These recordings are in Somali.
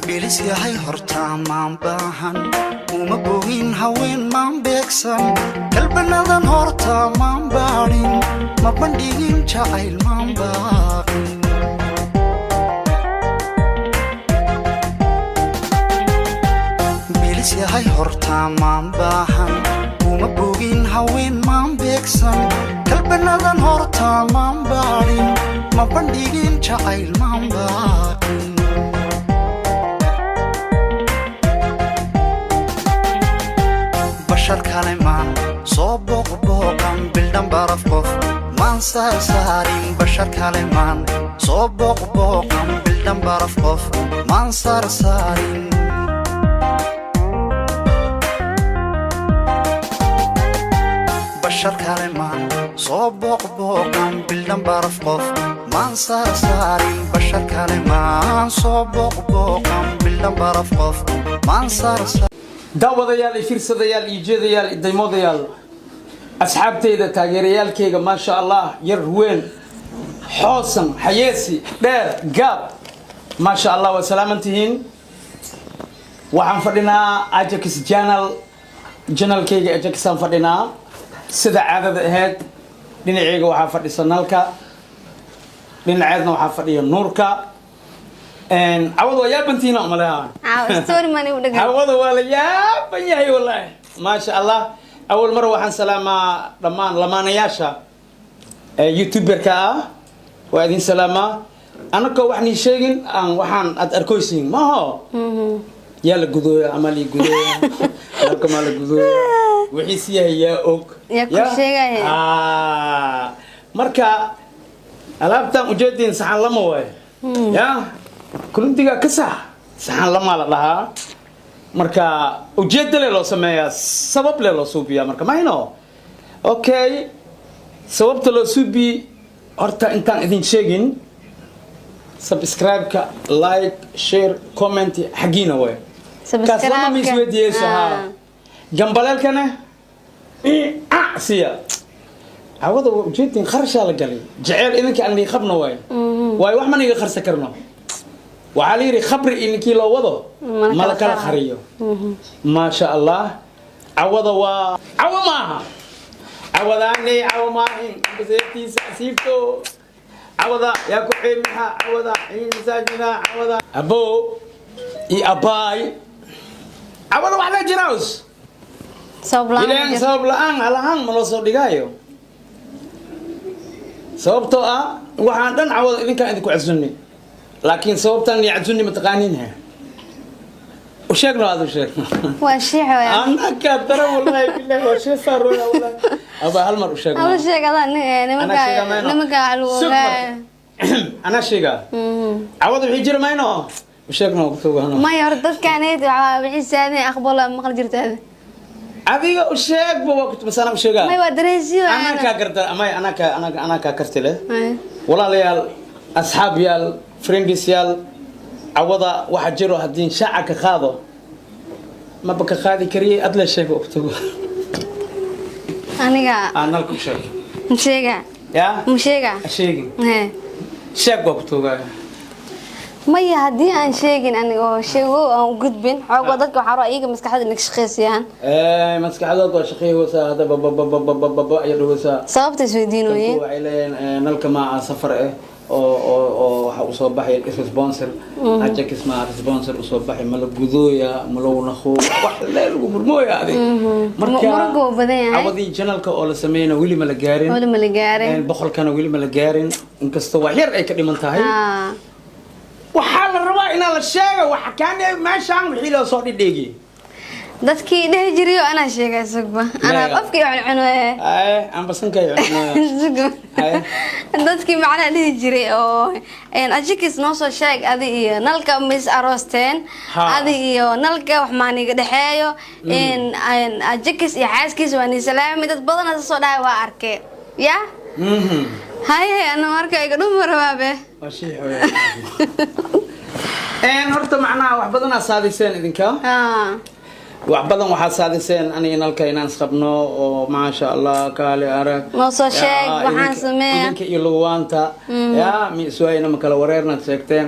bilis yahay horta maan baahan uma bogin haween maan beegsan kalbanadan horta maan baadhin ma bandhigin jacayl maan baaqin bilis yahay horta maan baahan uma bogin haween maan beegsan kalbanadan horta maan baadhin ma bandhigin jacayl maan baaqin bashar kale maan soo booqbooqan bildhan baraf qof maan saarsaarin bashar kale maan soo booqbooqan bildhan baraf qof maan saarsaarin bashar kale maan soo booqbooqan bildhan baraf qof maan saarsaarin bashar kale maan soo booqbooqan bildhan baraf qof maan saarsaarin daawadayaal fiirsadayaal ijeedayaal daymodayaal asxaabteyda taageerayaalkeyga ma sha Allah yar weyn xoosan xayeesi dheer gaab ma sha Allah wa salaamantihiin waxaan fadhinaa Ajax channelkeyga Ajax aan fadhinaa sida caadada ahayd dhinacayga waxaa fadhiya nalka dhinaceedna waxaa fadhiya nuurka عوض ويا بنتينا أملاها. ستوري ماني ودقة. عوض ولا يا بنياي والله ما شاء الله أول مرة وحن سلامة لما نياشا يوتيوبر كا وأدين سلامة أنا كوحني شيء أن وحن أتركوسين ما هو. يلا جذوية عملي جذوية لكم على جذوية وحسيه يا أوك. يا كل شيء. مركا ألعبت مجدين سحن لما وين. يا كلنتيجا كسح سحن لما لها مركا وجد له لو سميها سبب له لو سوبيا مركا ما هنا أوكي سبب له سوبي أرتا إنتان إذن شيءين سبسكرايب كا لايك شير كومنت حقينا وين سبسكرايب ميس ودي سها جنبالك كنا سيا عوض وجدين خرش على قلي جعل إذنك أني خبنا وين واي وحنا نيجي خرس كرنا وعلي خبر إنك لو وضع ملك الخريو ما شاء الله عوض معها عوضاني عوض معي بزيتي سيفتو عوض يا كحيمها عوض عين ساجنا عوض أبو أباي عوض وعلى جراوس صوب لان على هان ملوصو دقايو صوبتو waxaan dhan cawada idinka idinku cazunni laakiin sababtan li cazunni mataqaaniinha u sheegno aad u sheeg waa sheexo yaa anaka tara wallahi billahi waa sheeg saaro wallahi aba hal mar u sheeg aw sheegada nimanka alwada ana sheega cawada wixii jir mayno u sheegno waqtiga ma yar dadkaaneed wixii saadeen aqbala maqal jirtaada adiga u sheeg baba ku masana u sheega ma waa dareesiyo anaka garta amay anaka kartile walaalayaal asxaabiyaal friendsyaal عوضا واحد جرو هدين شاعك خاضو ما بك خاذي كريه أدلى شيء وقتها أنا لكم شيء مشيقة يا مشيقة شيء شيء وقتها ما يهدي عن شيء أنا شيء أو قد بين عوضك وحرائيك مسك حد إنك شخص يعني مسك حد وشخص وسا هذا بابا يدوسا صابت سويدين وين وعلين نلقى مع سفر oo waxa uu soo baxay sponsor Ajax ma sponsor uu soo baxay malo gudooya malo naxo wax leeyahay burmooya adig marka badan awadi channelka oo la sameeyay wili ma la gaarin boqolkana wili ma la gaarin inkastoo wax yar ay ka dhiman tahay waxa la rabaa in la sheego waxa kaan meeshaan wixii la soo dhigay dadkii dhahay jiriyo ana sheegay sugba ana qofkii cuno aan basankay cuno dadkii macna dhahay jiray oo Ajax noo soo sheeg adi iyo nalka mis aroosteen adi iyo nalka wax maaniga dhaxeeyo Ajax iyo xaaskiisa waa ni salaamay dad badan soo dhaay waa arkay ya hay ana markay iga dhumar waabe waa shay xoog horta macnaha wax badan asaadiseen idinka وعبدان waxaa saadiseen aniga nalka inaan isqabno oo ma sha Allah kaali arag ma soo sheeg waxaan sameeyay idinka iyo luwaanta ya mi su'aayna ma kala wareerna sheegteen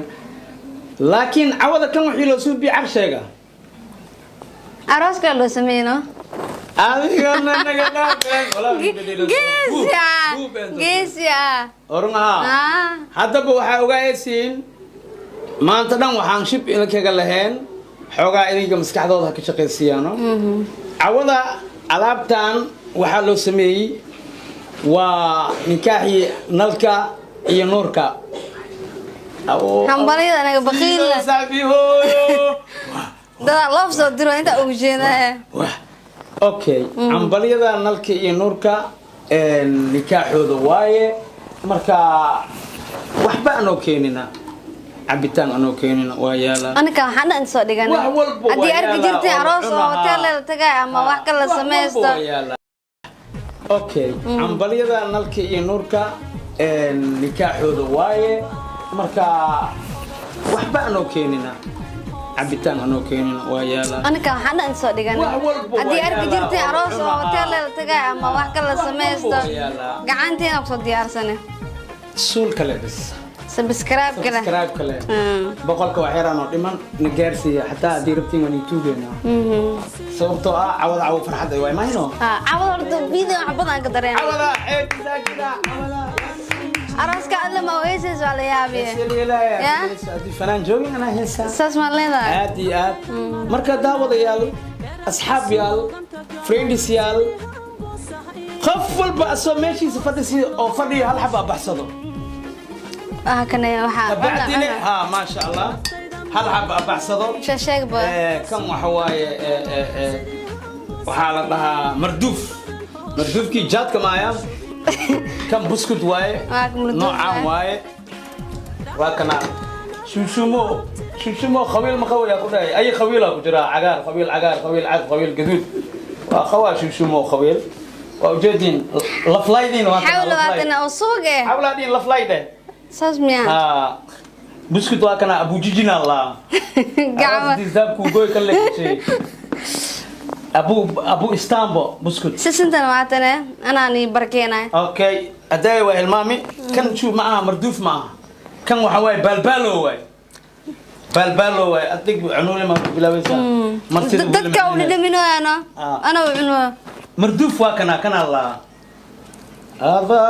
laakiin cawada kan wixii loo soo biicay sheega arooska loo sameeyno adigana naga dhaafeen wala geesiya ornaha haddaba waxaa ogaaysiin maanta dhan waxaan shib ila kaga lahayn xoogaa idinka maskaxdooda ka shaqaysiyaano cawada alaabtan waxaa loo sameeyey waa nikaaxii nalka iyo nuurka hambalida anaga baqiil dada loof soo diro inta ugu jeedaa okay hambalida nalka iyo nuurka nikaaxooda waaye marka waxba aan oo keenina cabitaan aan oo keenina waa yaala anaka waxaan aan soo dhigan hadii arki jirtay aroos oo hotel la tagay ama wax kala sameeysto okay hambalida nalka iyo nuurka nikaaxooda waaye marka waxba aan oo keenina cabitaan aan oo keenina waa yaala anaka waxaan aan soo dhigan hadii arki jirtay aroos oo hotel la tagay ama wax kala sameeysto gacanteena ku soo diyaarsanay suul kale bas subscribe kale boqolka wax yaraan oo dhiman na gaarsiiya xataa hadii rabtiin waan tuugeena sababtoo ah cawada cawo farxad ay way maayno cawada video badan ka dareen cawada eedida cawada arooska alla ma weeses wala yaabiye ya hadii fanaan joogin ana heesa saas ma leedahay aad iyo aad marka daawadayaal asxaab yaal friends yaal qof walba asoo meeshiisa fadhisi oo fadhiyo hal xaba baxsado كان بعدين ما شاء الله هل حب أبعصده شاشة با كم وحواي وحالة لها مردوف كي جات كمايا كم بسكوت واي نوعا واي وكنا شو خويل مخوي أقول أي خويل أقول جرا عقار خويل خويل جدود وخوا شو خويل وجدين لفلايدين حاولوا أوصوقه حاولوا لفلايدين سازميا بسكوت واكنا ابو جيجينا الله قاعد ديزاب كوغوي كله شيء ابو اسطنبول بسكوت سنتنا معتنا انا اني بركينا اوكي اداي وهل مامي كان شوف معاه مردوف معاه كان وحواي بالبالو واي ادق عنولي ما بلاويسا مرتين ددك ولدمينو انا وعنو مردوف واكنا كان الله هذا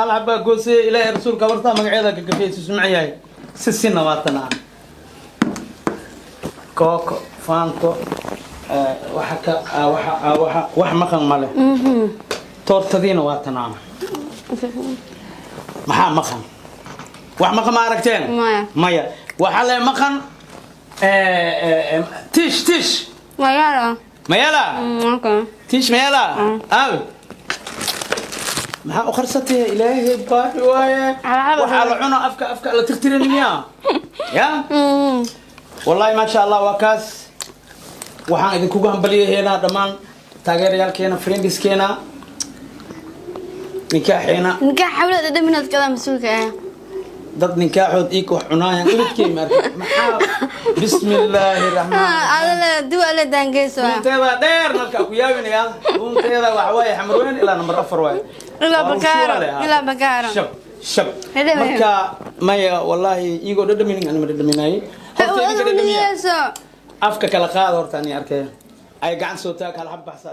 العبا قوسي إلى رسول كبرتا مقعدك كفيس اسمعي سسينا واتنا كوكو فانتو وحكا وح مخن ماله تورتدين واتنا محا مخن وح مخن ما عرفتين مايا وحلا مخن تيش ميالا اوكي تيش ميالا maxaa u qarsatay ilaahay baahi waaye waxa la cuno afka la tirtiraniya ya wallahi ma sha Allah waa kaas waxaan idin kugu hambaliyeena dhamaan taageerayaalkeena friendskeena nikaaxeena xawlada dhaminaad kala masuulka ah dad nikaaxood ii wax cunayaan ibadkay maxaa bismillaahir rahmaanir rahiim duwala dangeeso inteeda dheer marka ku yaabinaya inteeda wax way xamroon ilaa number 4 way إلا بكارة شب مركا مايا والله يقول دمينين أنا مدميناي أفكا كلا قاد هرتاني أركي أي قاعد صوتك هالحب بحث